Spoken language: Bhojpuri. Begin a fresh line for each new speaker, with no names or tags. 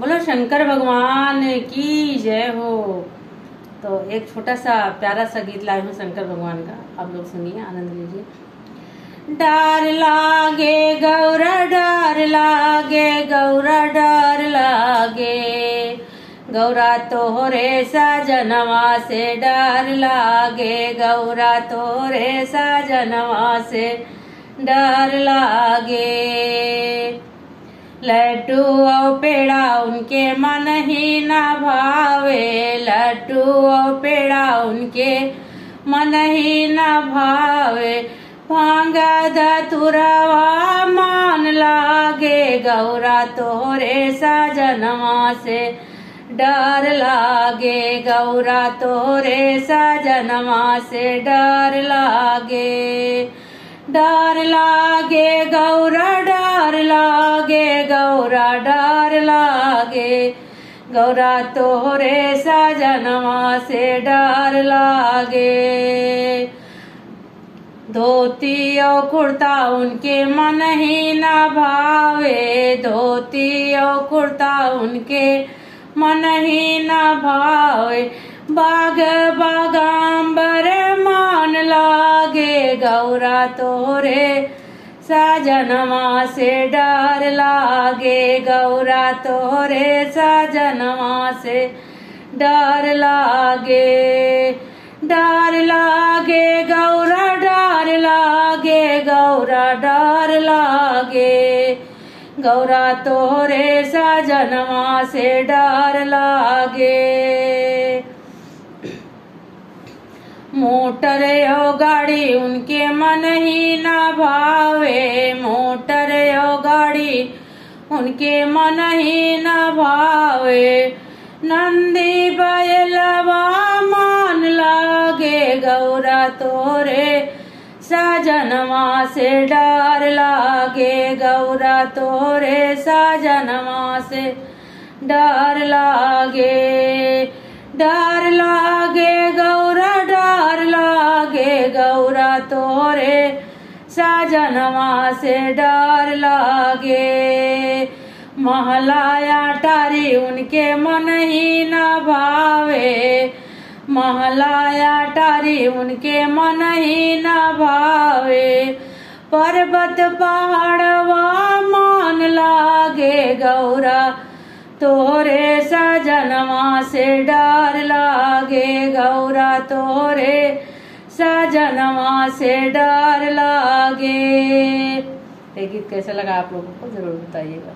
बोलो शंकर भगवान की जय हो। तो एक छोटा सा प्यारा सा गीत लाए हूँ शंकर भगवान का, आप लोग सुनिए, आनंद लीजिए। डर लागे गौरा डर लागे गौरा डर लागे, गौरा तोहरे साजनवा से डर लागे, गौरा तोहरे साजनवा से डर लागे। लड्डू और पेड़ा उनके मन ही ना भावे, लड्डू और पेड़ा उनके मन ही ना भावे। भांग धतुरवा मान लागे, गौरा तोहरे साजनवा से डर लागे, गौरा तोहरे साजनवा से डर लागे। डर लागे गौरा डर लागे, गौरा डर लागे, गौरा तोहरे साजनवा से डर लागे। धोती और कुर्ता उनके मन ही ना भावे, धोती और कुर्ता उनके मन ही ना भावे। बाग बागांबर मान लागे, गौरा तोहरे साजनवा से डर लागे, गौरा तोहरे साजनवा से डर लागे। डर लागे गौरा डर लागे, गौरा डर लागे, गौरा तोहरे साजनवा से डर लागे। मोटर यो गाड़ी उनके मन ही ना भावे, मोटर यो गाड़ी उनके मन ही ना भावे। नंदी बैलवा मान लागे, गौरा तोहरे साजनवा से डर लागे, गौरा तोहरे साजनवा से डर लागे। डर लागे गौरा डर लागे, गौरा तोहरे साजनवा से डर लागे। महलाया टारी उनके मन ही ना भावे, महलाया टारी उनके मन ही ना भावे। पर्वत पहाड़वा मान लागे, गौरा तोहरे साजनवा से डर लागे, गौरा तोहरे साजनवा से डर लागे। ये गीत कैसा लगा आप लोगों को जरूर बताइएगा।